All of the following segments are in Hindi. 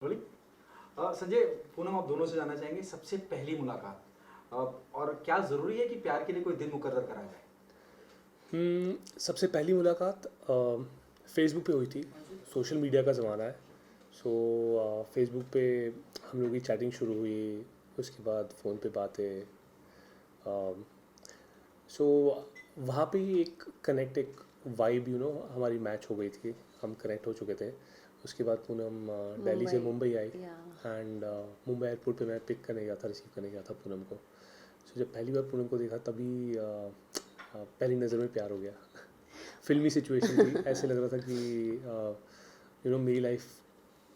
बोली संजय, पूनम, आप दोनों से जानना चाहेंगे सबसे पहली मुलाकात और क्या ज़रूरी है कि प्यार के लिए कोई दिन मुकर्रर करा जाए? सबसे पहली मुलाकात फेसबुक पे हुई थी। सोशल मीडिया का ज़माना है। सो फेसबुक पे हम लोग की चैटिंग शुरू हुई। उसके बाद फ़ोन पे बातें। सो वहाँ पे ही एक कनेक्ट, एक वाइब हमारी मैच हो गई थी। हम कनेक्ट हो चुके थे। उसके बाद पूनम दिल्ली से मुंबई मुंबई आई। या एंड मुंबई एयरपोर्ट पे मैं पिक करने गया था, रिसीव करने गया था पूनम को। सो जब पहली बार पूनम को देखा तभी पहली नज़र में प्यार हो गया। फिल्मी सिचुएशन थी। ऐसे लग रहा था कि मेरी लाइफ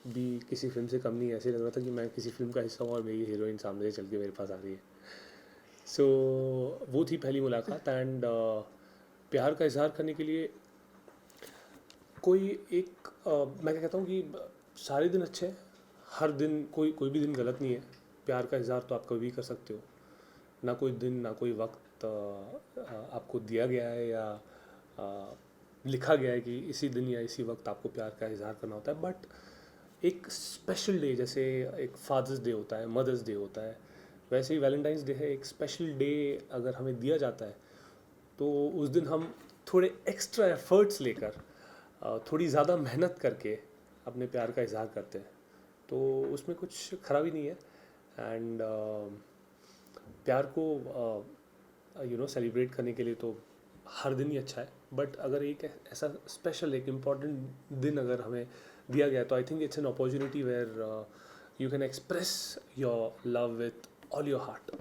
भी किसी फिल्म से कम नहीं है। ऐसे लग रहा था कि मैं किसी फिल्म का हिस्सा हूँ और मेरी हीरोइन सामने से चल के मेरे पास आ रही है। सो वो थी पहली मुलाकात। एंड प्यार का इजहार करने के लिए कोई एक मैं क्या कहता हूँ कि सारे दिन अच्छे हैं। हर दिन कोई कोई भी दिन गलत नहीं है। प्यार का इजहार तो आप कभी भी कर सकते हो। ना कोई दिन, ना कोई वक्त आपको दिया गया है या अ, लिखा गया है कि इसी दिन या इसी वक्त आपको प्यार का इजहार करना होता है। बट एक स्पेशल डे, जैसे एक फादर्स डे होता है, मदर्स डे होता है, वैसे ही वैलेंटाइंस डे है। एक स्पेशल डे अगर हमें दिया जाता है तो उस दिन हम थोड़े एक्स्ट्रा एफर्ट्स लेकर, थोड़ी ज़्यादा मेहनत करके अपने प्यार का इजहार करते हैं। तो उसमें कुछ खराबी नहीं है। एंड प्यार को सेलिब्रेट करने के लिए तो हर दिन ही अच्छा है। बट अगर एक ऐसा स्पेशल, एक इम्पॉर्टेंट दिन अगर हमें दिया गया तो I think it's an opportunity where you can express your love with all your heart.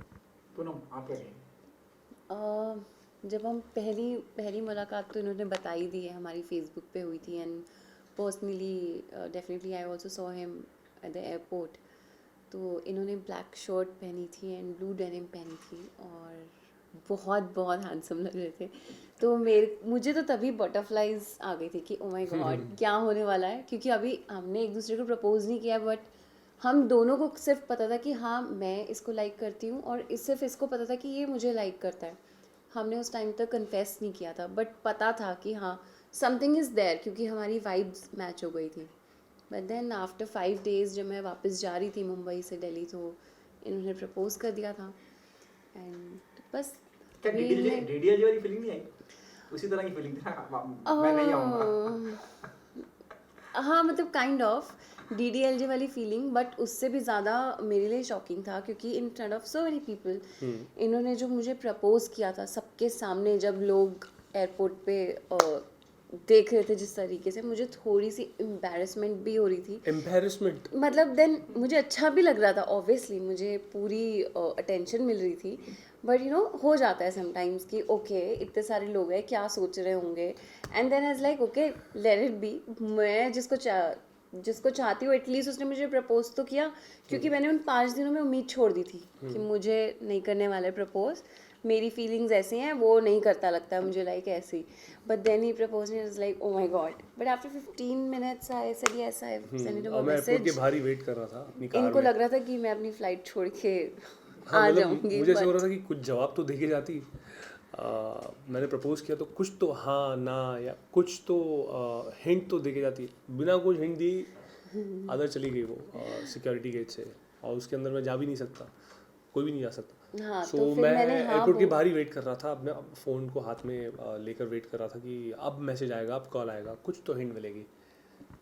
Poonam, आप क्या कहेंगे? जब हम पहली पहली मुलाकात तो इन्होंने बता ही दी है, हमारी फेसबुक पे हुई थी। And personally definitely I also saw him at the airport. तो इन्होंने ब्लैक शर्ट पहनी थी एंड ब्लू डेनिम पहनी थी और बहुत बहुत हैंडसम लग रहे थे। तो मुझे तो तभी बटरफ्लाइज आ गई थी कि ओ माय गॉड क्या होने वाला है, क्योंकि अभी हमने एक दूसरे को प्रपोज नहीं किया, बट हम दोनों को सिर्फ पता था कि हाँ मैं इसको लाइक करती हूँ और सिर्फ इसको पता था कि ये मुझे लाइक करता है। हमने उस टाइम तक कन्फेस नहीं किया था, बट पता था कि हाँ समथिंग इज़ देयर, क्योंकि हमारी वाइब्स मैच हो गई थी। बट देन आफ्टर 5 days जब मैं वापस जा रही थी मुंबई से दिल्ली, तो इन्होंने प्रपोज कर दिया था। एंड बस क्या तभी डीडीएल हमने डीडीएल वाली फीलिंग नहीं आई? उसी तरह की फीलिंग थी ना, मैं नहीं आऊँगा। हाँ मतलब काइंड ऑफ DDLJ वाली फीलिंग, बट उससे भी ज़्यादा मेरे लिए शॉकिंग था, क्योंकि in front of so many people इन्होंने जो मुझे प्रपोज किया था सबके सामने, जब लोग एयरपोर्ट पे देख रहे थे जिस तरीके से, मुझे थोड़ी सी एम्बैरेसमेंट भी हो रही थी। एम्बेरसमेंट? मतलब देन मुझे अच्छा भी लग रहा था, ऑब्वियसली मुझे पूरी अटेंशन मिल रही थी। बट हो जाता है समटाइम्स कि ओके इतने सारे लोग हैं, क्या सोच रहे होंगे। And then as like okay let it be. मैं जिसको चाहती हूँ एटलीस्ट उसने मुझे प्रपोज तो किया, क्योंकि मैंने उन 5 दिनों में उम्मीद छोड़ दी थी कि मुझे नहीं करने वाले प्रपोज। मेरी फीलिंग्स ऐसी हैं, वो नहीं करता लगता है मुझे, लाइक ऐसी। But then he propose is like oh my God. But after 15 minutes I said yes, I send him a और मैं एयरपोर्ट के मैसेज। बाहर ही वेट कर रहा था अपनी कार इनको में। लग रहा था कि मैं अपनी फ़्लाइट छोड़ के हाँ, आ मतलब जाऊंगी, मुझे ऐसे हो रहा बट था कि कुछ जवाब तो देके जाती। मैंने प्रपोज किया तो कुछ तो हाँ ना, या कुछ तो हिंट तो देके जाती। बिना कुछ हिंट दी अंदर चली गई वो सिक्योरिटी गेट से। और उसके अंदर मैं जा भी नहीं सकता, कोई भी नहीं जा सकता। हाँ सो तो फिर मैं मैंने हाँ एयरपोर्ट के बाहर ही वेट कर रहा था, अपने फ़ोन को हाथ में लेकर वेट कर रहा था कि अब मैसेज आएगा, अब कॉल आएगा, कुछ तो हिंट मिलेगी।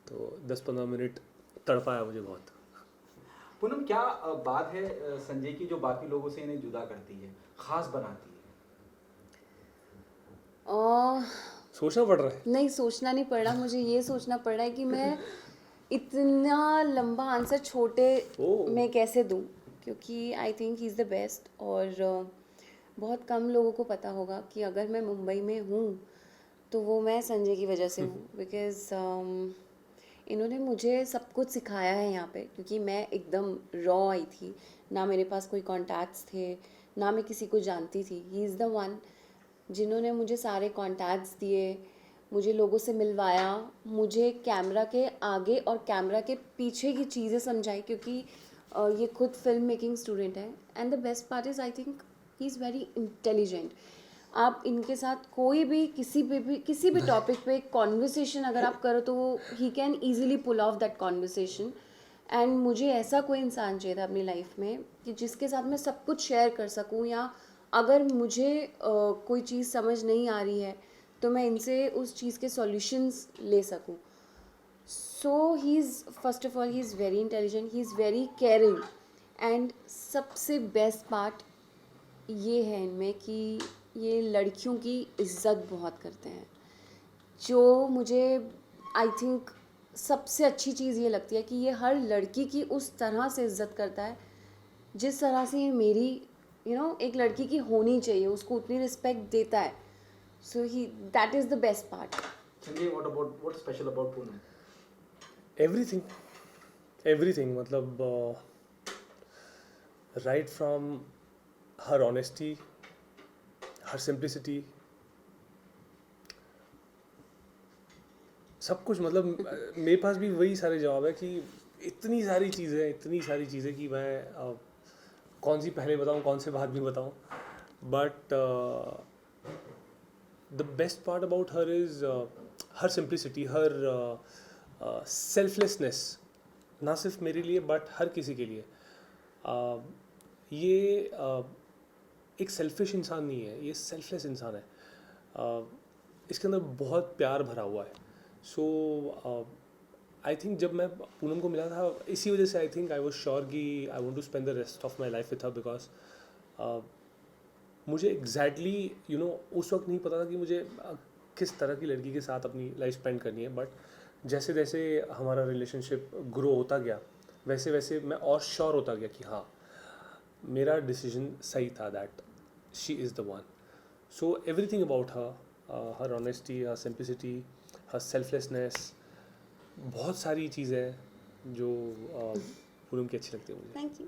तो 10-15 मिनट तड़पाया मुझे बहुत। पूनम, क्या बात है संजय की जो बाकी लोगों से इन्हें जुदा करती है, खास बनाती है? सोचना पड़ रहा है। नहीं सोचना नहीं पड़ रहा, मुझे ये सोचना पड़ रहा है कि मैं इतना लंबा आंसर छोटे ओ। में कैसे दूँ, क्योंकि I think he is the best. और बहुत कम लोगों को पता होगा कि अगर मैं मुंबई में हूँ तो वो मैं संजय की वजह से हूँ, बिकॉज़ इन्होंने मुझे सब कुछ सिखाया है यहाँ पे, क्योंकि मैं एकदम रॉ आई थी। ना मेरे पास कोई कॉन्टैक्ट्स थे, ना मैं किसी को जानती थी। ही इज़ द वन जिन्होंने मुझे सारे कॉन्टैक्ट्स दिए, मुझे लोगों से मिलवाया, मुझे कैमरा के आगे और कैमरा के पीछे की चीज़ें समझाई, क्योंकि ये खुद फिल्म मेकिंग स्टूडेंट है। And the best part is I think he is very intelligent. आप इनके साथ कोई भी किसी भी टॉपिक पे कॉन्वर्सेशन अगर आप करो तो वो he can easily pull off that conversation. And मुझे ऐसा कोई इंसान चाहिए था अपनी लाइफ में कि जिसके साथ मैं सब कुछ शेयर कर सकूं, या अगर मुझे कोई चीज़ समझ नहीं आ रही है तो मैं इनसे उस चीज़ के सॉल्यूशंस ले सकूं. So he is first of all he is very intelligent, he is very caring. And सबसे बेस्ट पार्ट ये है इनमें कि ये लड़कियों की इज़्ज़त बहुत करते हैं, जो मुझे आई थिंक सबसे अच्छी चीज़ ये लगती है कि ये हर लड़की की उस तरह से इज़्ज़त करता है जिस तरह से ये मेरी एक लड़की की होनी चाहिए, उसको उतनी रिस्पेक्ट देता है. So he that is the best part. Sanjay, what special about Poonam? Everything मतलब right from her honesty, her simplicity, सब कुछ. मतलब मेरे पास भी वही सारे जवाब है कि इतनी सारी चीज़ें कि मैं कौन सी पहले बताऊं, कौन से बाद में बताऊं. But the best part about her is her simplicity, her selflessness. ना सिर्फ मेरे लिए बट हर किसी के लिए. ये एक सेल्फिश इंसान नहीं है, ये सेल्फलेस इंसान है. इसके अंदर बहुत प्यार भरा हुआ है. सो आई थिंक जब मैं पूनम को मिला था, इसी वजह से I think I was sure कि I want to spend the rest of my life with her, because मुझे एग्जैक्टली उस वक्त नहीं पता था कि मुझे किस तरह की लड़की के साथ अपनी लाइफ स्पेंड करनी है. बट जैसे जैसे हमारा रिलेशनशिप ग्रो होता गया, वैसे वैसे मैं और श्योर होता गया कि हाँ, मेरा डिसीजन सही था, that she is the one. So everything about her honesty, her simplicity, her selflessness, बहुत सारी चीज़ें हैं जो पूनम की अच्छी लगती है मुझे. Thank you.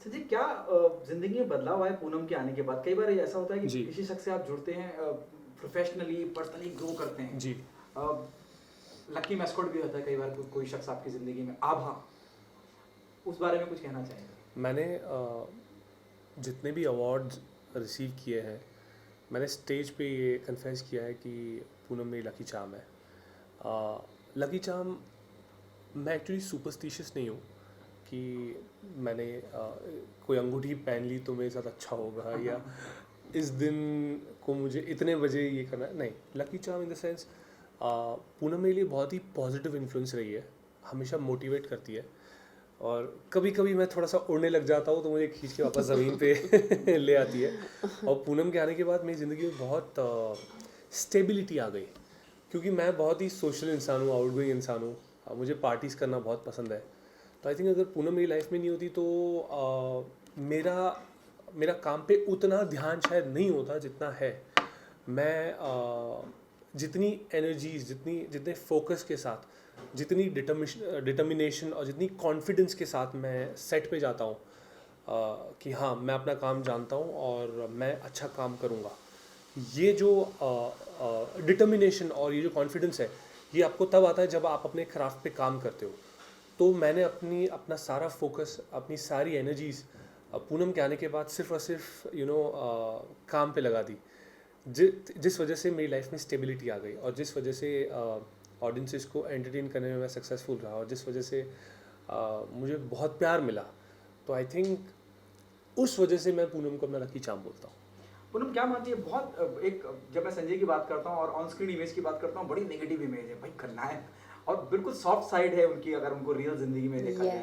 संजय, क्या जिंदगी में बदलाव आया पूनम के आने के बाद? कई बार ऐसा होता है कि जी. किसी शख्स से आप जुड़ते हैं, प्रोफेशनली पर्सनली ग्रो करते हैं. जी. लकी मैस्कॉट भी होता है कई बार, कोई शख्स आपकी ज़िंदगी में आभा. उस बारे में कुछ कहना चाहेंगे? मैंने जितने भी अवार्ड्स रिसीव किए हैं, मैंने स्टेज पे ये कन्फेस किया है कि पूनम मेरी लकी चार्म है. लकी चार्म, मैं एक्चुअली सुपरस्टिशियस नहीं हूँ कि मैंने कोई अंगूठी पहन ली तो मेरे साथ अच्छा होगा, या इस दिन को मुझे इतने बजे ये करना है. नहीं, lucky charm in the sense, Poonam मेरे लिए बहुत ही पॉजिटिव इन्फ्लुएंस रही है, हमेशा मोटिवेट करती है. और कभी कभी मैं थोड़ा सा उड़ने लग जाता हूँ तो मुझे खींच के वापस ज़मीन पे ले आती है. और पूनम के आने के बाद मेरी ज़िंदगी में बहुत स्टेबिलिटी आ गई, क्योंकि मैं बहुत ही सोशल इंसान हूँ, आउटगोइंग इंसान हूँ. मुझे पार्टीज़ करना बहुत पसंद है. तो आई थिंक अगर पूनम मेरी लाइफ में नहीं होती तो मेरा काम पे उतना ध्यान शायद नहीं होता जितना है. मैं जितनी एनर्जीज, जितने फोकस के साथ, जितनी डिटर्मिनेशन और जितनी कॉन्फिडेंस के साथ मैं सेट पे जाता हूँ कि हाँ, मैं अपना काम जानता हूँ और मैं अच्छा काम करूँगा. ये जो डिटर्मिनेशन और ये जो कॉन्फिडेंस है, ये आपको तब आता है जब आप अपने क्राफ्ट पे काम करते हो. तो मैंने अपना सारा फोकस, अपनी सारी एनर्जीज पूनम के आने के बाद सिर्फ और सिर्फ काम पे लगा दी, जिस वजह से मेरी लाइफ में स्टेबिलिटी आ गई, और जिस वजह से ऑडियंसेस को एंटरटेन करने में मैं सक्सेसफुल रहा, और जिस वजह से मुझे बहुत प्यार मिला. तो आई थिंक उस वजह से मैं पूनम को अपना लकी चार्म बोलता हूँ. पूनम क्या मानती है? बहुत एक, जब मैं संजय की बात करता हूँ और ऑन स्क्रीन इमेज की बात करता हूँ, बड़ी नेगेटिव इमेज है भाई, खलनायक, और बिल्कुल सॉफ्ट साइड है उनकी अगर उनको रियल जिंदगी में देखा जाए.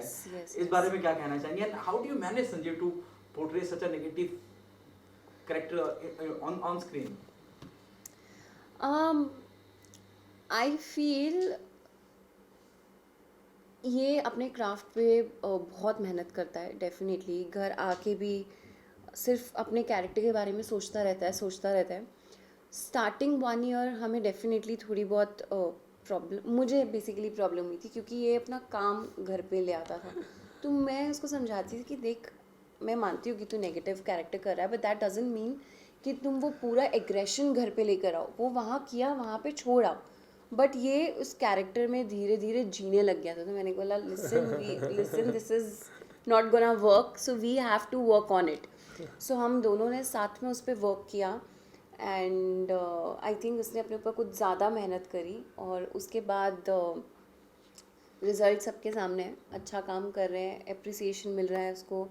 इस बारे में क्या कहना चाहेंगे? And how do you manage Sanjay to portray such a negative character on screen? I feel ये अपने क्राफ्ट पे बहुत मेहनत करता है. डेफिनेटली घर आके भी सिर्फ अपने कैरेक्टर के बारे में सोचता रहता है. स्टार्टिंग 1 ईयर हमें डेफिनेटली थोड़ी बहुत प्रॉब्लम, मुझे बेसिकली प्रॉब्लम हुई थी, क्योंकि ये अपना काम घर पे ले आता था. तो मैं उसको समझाती थी कि देख, मैं मानती हूँ कि तू नेगेटिव कैरेक्टर कर रहा है, बट दैट डजंट मीन कि तुम वो पूरा एग्रेशन घर पे लेकर आओ. वो वहाँ किया, वहाँ पे छोड़ आओ. बट ये उस कैरेक्टर में धीरे धीरे जीने लग गया था. तो मैंने बोला, listen, this is not gonna work, so we have to work on it. So हम दोनों ने साथ में उस पर वर्क किया. एंड आई थिंक उसने अपने ऊपर कुछ ज़्यादा मेहनत करी, और उसके बाद रिजल्ट सबके सामने है, अच्छा काम कर रहे हैं, एप्रिसिएशन मिल रहा है उसको।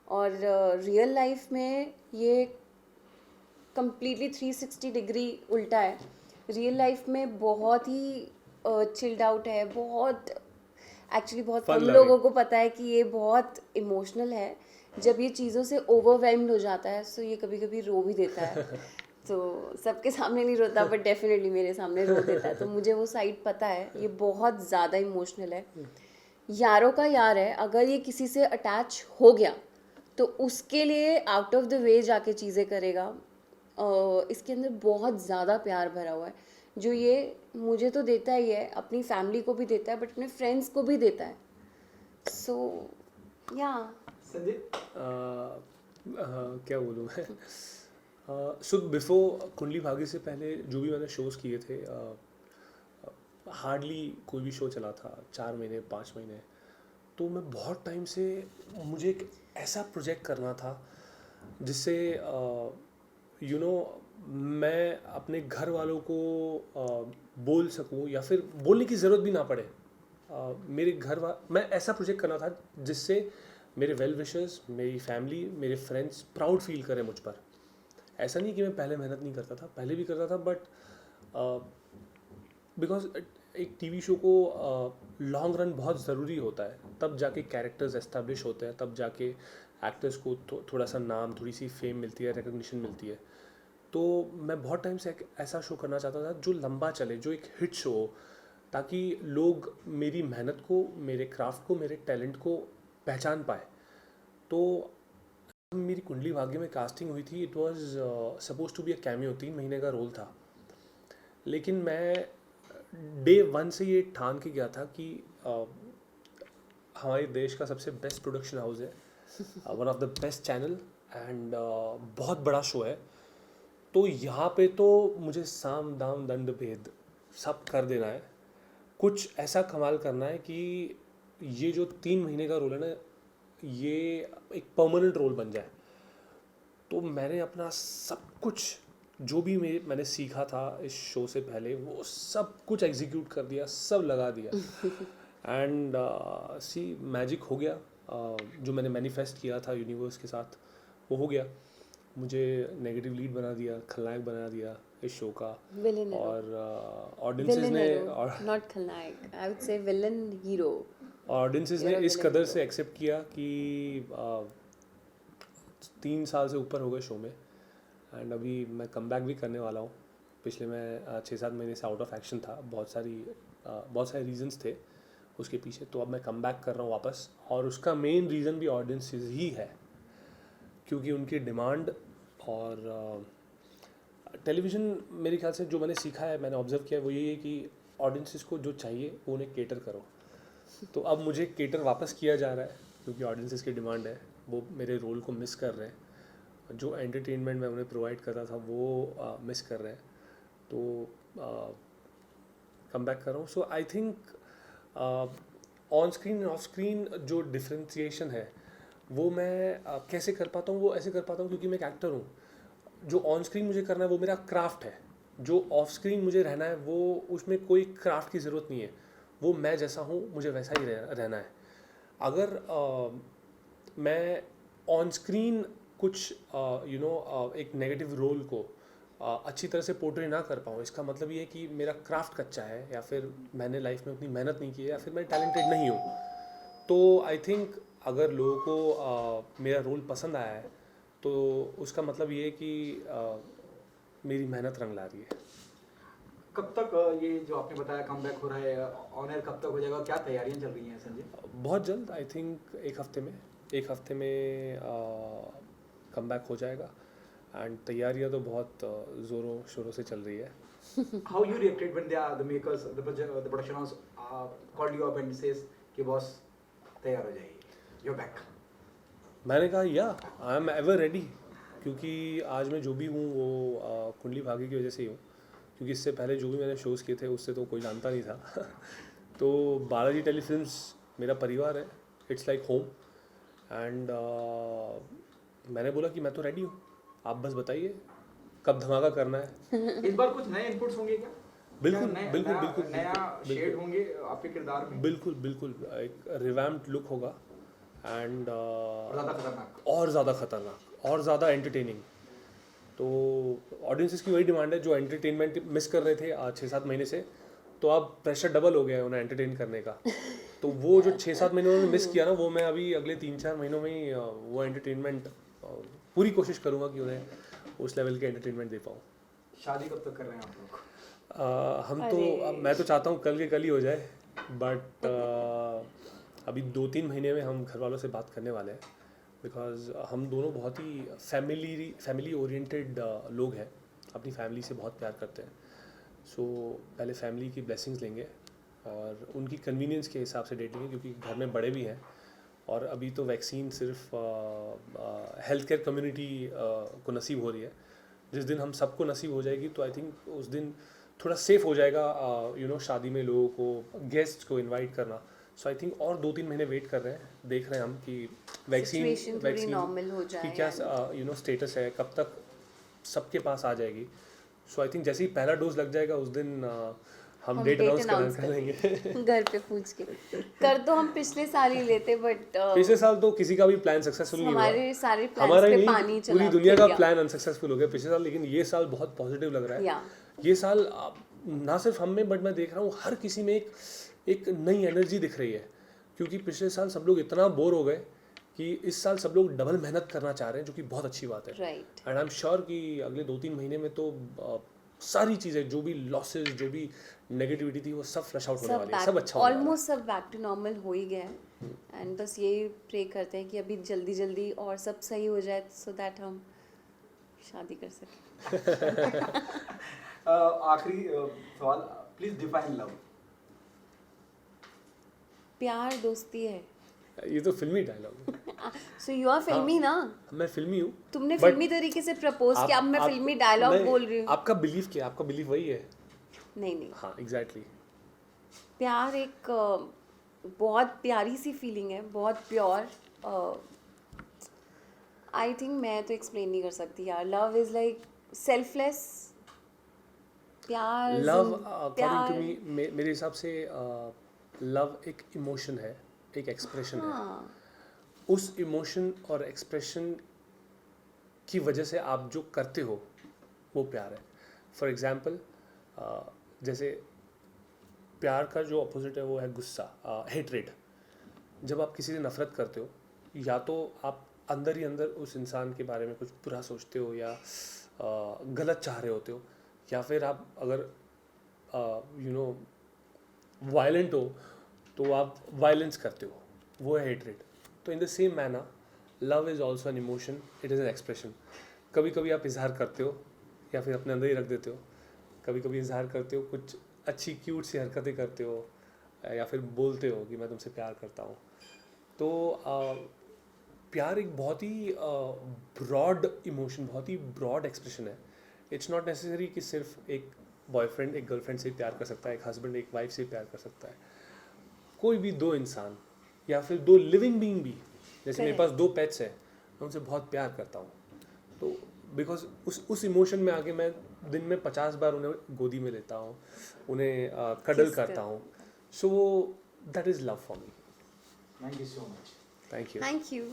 और रियल लाइफ में ये कम्प्लीटली 360 डिग्री उल्टा है। रियल लाइफ में बहुत ही चिल्ड आउट है, बहुत एक्चुअली बहुत Fun कम loving. लोगों को पता है कि ये बहुत इमोशनल है। जब ये चीज़ों से ओवरवेल्म्ड हो जाता है तो ये कभी कभी रो भी देता है। तो सबके सामने नहीं रोता, बट डेफिनेटली मेरे सामने रो देता है। तो मुझे वो साइड पता है, ये बहुत ज़्यादा इमोशनल है, यारों का यार है। अगर ये किसी से अटैच हो गया तो उसके लिए आउट ऑफ द वे जाके चीज़ें करेगा। इसके अंदर बहुत ज़्यादा प्यार भरा हुआ है, जो ये मुझे तो देता ही है, अपनी फैमिली को भी देता है, बट अपने फ्रेंड्स को भी देता है। सो या संजय, क्या बोलूँ मैं। सो बिफोर कुंडली भाग्य से पहले जो भी मैंने शोज़ किए थे, हार्डली कोई भी शो चला था 4 महीने 5 महीने। तो मैं बहुत टाइम से, मुझे एक ऐसा प्रोजेक्ट करना था जिससे मैं अपने घर वालों को बोल सकूं, या फिर बोलने की ज़रूरत भी ना पड़े। मैं ऐसा प्रोजेक्ट करना था जिससे मेरे वेल विशर्स, मेरी फैमिली, मेरे फ्रेंड्स प्राउड फील करें मुझ पर। ऐसा नहीं कि मैं पहले मेहनत नहीं करता था, पहले भी करता था, बट बिकॉज एक टीवी शो को लॉन्ग रन बहुत ज़रूरी होता है, तब जाके कैरेक्टर्स एस्टेब्लिश होते हैं, तब जाके एक्टर्स को थोड़ा सा नाम, थोड़ी सी फेम मिलती है, रिकग्निशन मिलती है। तो मैं बहुत टाइम से एक ऐसा शो करना चाहता था जो लंबा चले, जो एक हिट शो हो, ताकि लोग मेरी मेहनत को, मेरे क्राफ्ट को, मेरे टैलेंट को पहचान पाए। तो मेरी कुंडली भाग्य में कास्टिंग हुई थी, it was suppose to be a cameo, 3 महीने का रोल था। लेकिन मैं डे 1 से ये ठान के गया था कि हमारे देश का सबसे बेस्ट प्रोडक्शन हाउस है, one of the best channel, and बहुत बड़ा शो है। तो यहाँ पे तो मुझे साम दाम दंड भेद सब कर देना है, कुछ ऐसा कमाल करना है कि ये जो 3 महीने का रोल है ना, ये एक परमानेंट रोल बन जाए। तो मैंने अपना सब कुछ जो भी मैंने सीखा था इस शो से पहले, वो सब कुछ एग्जीक्यूट कर दिया, सब लगा दिया। एंड सी मैजिक हो गया। जो मैंने मैनिफेस्ट किया था यूनिवर्स के साथ, वो हो गया। मुझे नेगेटिव लीड बना दिया, खलनायक बना दिया इस शो का। विलन और ऑडियंसेस ने, और नॉट खलनायक, I would say villain hero. Audiences ने इस कदर से एक्सेप्ट किया कि 3 साल से ऊपर हो गए शो में, एंड अभी मैं कम बैक भी करने वाला हूँ। पिछले मैं 6-7 महीने से आउट ऑफ एक्शन था, बहुत सारे रीजंस थे उसके पीछे। तो अब मैं कम बैक कर रहा हूँ वापस, और उसका मेन रीज़न भी ऑडियंसेस ही है, क्योंकि उनकी डिमांड। और टेलीविज़न, मेरे ख्याल से जो मैंने सीखा है, मैंने ऑब्जर्व किया है, वो यही है कि ऑडियंसेस को जो चाहिए वो उन्हें केटर करो। तो अब मुझे केटर वापस किया जा रहा है, क्योंकि ऑडियंसेस की डिमांड है, वो मेरे रोल को मिस कर रहे हैं। जो एंटरटेनमेंट मैं उन्हें प्रोवाइड कर रहा था वो मिस कर रहे हैं। तो कम बैक कर रहा हूँ। So I think on screen off screen जो डिफ्रेंशिएशन है वो मैं कैसे कर पाता हूँ, वो ऐसे कर पाता हूँ क्योंकि मैं एक एक्टर हूँ। जो ऑन स्क्रीन मुझे करना है वो मेरा क्राफ्ट है, जो ऑफ स्क्रीन मुझे रहना है वो, उसमें कोई क्राफ्ट की ज़रूरत नहीं है। वो मैं जैसा हूँ मुझे वैसा ही रहना है। अगर मैं ऑन स्क्रीन कुछ एक नेगेटिव रोल को अच्छी तरह से पोर्ट्रे ना कर पाऊँ, इसका मतलब ये है कि मेरा क्राफ्ट कच्चा है, या फिर मैंने लाइफ में उतनी मेहनत नहीं की है, या फिर मैं टैलेंटेड नहीं हूँ। तो आई थिंक अगर लोगों को मेरा रोल पसंद आया है तो उसका मतलब ये है कि मेरी मेहनत रंग ला रही है। कब तक ये जो आपने बताया कम बैक हो रहा है, ऑन एयर कब तक हो जाएगा, क्या तैयारियां चल रही हैं संजय? बहुत जल्द, आई थिंक एक हफ्ते में कम बैक हो जाएगा। एंड तैयारियां तो बहुत ज़ोरों शोरों से चल रही है। How you reacted when the makers, the production house called you up and says कि बॉस तैयार हो जाइए, you're back? मैंने कहा या आई एम एवर रेडी, क्योंकि आज मैं जो भी हूँ वो कुंडली भाग्य की वजह से ही हूँ। क्योंकि इससे पहले जो भी मैंने शोज़ किए थे उससे तो कोई जानता नहीं था। तो बालाजी टेलीफिल्म्स मेरा परिवार है, इट्स लाइक होम। एंड मैंने बोला कि मैं तो रेडी हूँ, आप बस बताइए कब धमाका करना है। इस बार कुछ नए इनपुट्स होंगे क्या? बिल्कुल क्या बिल्कुल बिल्कुल नया बिल्कुल शेड होंगे आपके किरदार में? बिल्कुल बिल्कुल एक रिवैम्प्ड लुक होगा एंड और ज़्यादा खतरनाक। और ज़्यादा खतरनाक और ज़्यादा एंटरटेनिंग। तो ऑडियंसेस की वही डिमांड है जो एंटरटेनमेंट मिस कर रहे थे 6-7 महीने से, तो अब प्रेशर डबल हो गया है उन्हें एंटरटेन करने का। तो वो जो 6-7 महीनों में मिस किया ना, वो मैं अभी अगले 3-4 महीनों में ही वो एंटरटेनमेंट पूरी कोशिश करूँगा कि उन्हें उस लेवल के एंटरटेनमेंट दे पाऊँ। शादी कब तक कर रहे हैं आप लोग? हम तो मैं तो चाहता हूँ कल के कल ही हो जाए, बट अभी 2-3 महीने में हम घर वालों से बात करने वाले हैं, बिकॉज हम दोनों बहुत ही फैमिली ओरिएंटेड लोग हैं, अपनी फैमिली से बहुत प्यार करते हैं। सो पहले फैमिली की ब्लेसिंग्स लेंगे और उनकी कन्वीनियंस के हिसाब से डेट लेंगे, क्योंकि घर में बड़े भी हैं और अभी तो वैक्सीन सिर्फ हेल्थ केयर कम्युनिटी को नसीब हो रही है। जिस दिन हम सबको नसीब हो जाएगी तो आई थिंक उस दिन थोड़ा सेफ हो जाएगा शादी में लोगों को, गेस्ट को इनवाइट करना। सो आई थिंक और 2-3 महीने वेट कर रहे हैं, देख रहे हैं हम कि वैक्सीन नॉर्मल हो जाए कि क्या स्टेटस है, कब तक सबके पास आ जाएगी। सो आई थिंक जैसे ही पहला डोज लग जाएगा उस दिन हम डेट अनाउंस कर देंगे घर पे पूछ के। कर तो हम पिछले साल ही लेते, बट पिछले साल तो किसी का भी प्लान सक्सेसफुल नहीं हुआ, हमारे सारे प्लान्स हमारा पे नहीं, पानी चला पूरी दुनिया का गया। प्लान अनसक्सेसफुल हो गया पिछले साल। लेकिन ये साल बहुत पॉजिटिव लग रहा है। या ये साल ना सिर्फ हम में, बट मैं देख रहा हूँ हर किसी में एक नई एनर्जी दिख रही है, क्योंकि पिछले साल सब लोग इतना बोर हो गए कि इस साल सब लोग डबल मेहनत करना चाह रहे हैं, जो कि बहुत अच्छी बात है। Right. And I am sure कि अगले 2-3 महीने में तो सारी चीज़ें, जो भी लॉसेस, जो भी नेगेटिविटी थी, वो सब फ्लश आउट होने वाली है, सब अच्छा होने वाला है। ऑलमोस्ट सब बैक टू नॉर्मल हो ही गया है, एंड बस यही प्रे करते हैं कि अभी जल्दी जल्दी और सब सही हो जाए, सो दैट हम शादी कर सकें। आखिरी सवाल, प्लीज डिफाइन लव। प्यार दोस्ती है। ये तो फिल्मी डायलॉग है। सो यू आर फिल्मी ना, मैं फिल्मी हूँ। तुमने But फिल्मी तरीके से प्रपोज किया, अब मैं फिल्मी डायलॉग बोल रही हूँ। आपका बिलीफ क्या है? आपका बिलीफ वही है? नहीं, हाँ एग्जैक्टली। प्यार एक बहुत प्यारी सी फीलिंग है, बहुत प्योर। आई थिंक मैं तो एक्सप्लेन नहीं कर सकती यार। Love is like selfless. प्यार लव अकॉर्डिंग टू मी, मेरे हिसाब से लव एक इमोशन है, एक एक्सप्रेशन है। उस इमोशन और एक्सप्रेशन की वजह से आप जो करते हो वो प्यार है। फॉर एग्जाम्पल जैसे प्यार का जो अपोजिट है वो है गुस्सा, हेट्रेड। जब आप किसी से नफरत करते हो, या तो आप अंदर ही अंदर उस इंसान के बारे में कुछ बुरा सोचते हो या गलत चाह रहे होते हो, या फिर आप अगर वायलेंट हो तो आप वायलेंस करते हो, वो है हेट्रेड। तो in the same manner love is also an emotion, it is an expression. कभी कभी आप इजहार करते हो या फिर अपने अंदर ही रख देते हो, कभी कभी इजहार करते हो, कुछ अच्छी क्यूट सी हरकतें करते हो, या फिर बोलते हो कि मैं तुमसे प्यार करता हूँ। तो प्यार एक बहुत ही ब्रॉड इमोशन, बहुत ही ब्रॉड एक्सप्रेशन है। इट्स नॉट नेसेसरी कि सिर्फ एक बॉयफ्रेंड एक गर्लफ्रेंड से प्यार कर सकता है, एक हस्बैंड एक वाइफ से प्यार कर सकता है। कोई भी दो इंसान या फिर दो लिविंग बीइंग भी, जैसे मेरे पास 2 पेट्स हैं, मैं उनसे बहुत प्यार करता हूँ। तो बिकॉज उस इमोशन में आके मैं दिन में 50 बार उन्हें गोदी में लेता हूँ, उन्हें कडल करता हूँ। So that is love for me. Thank you so much. Thank you. Thank you.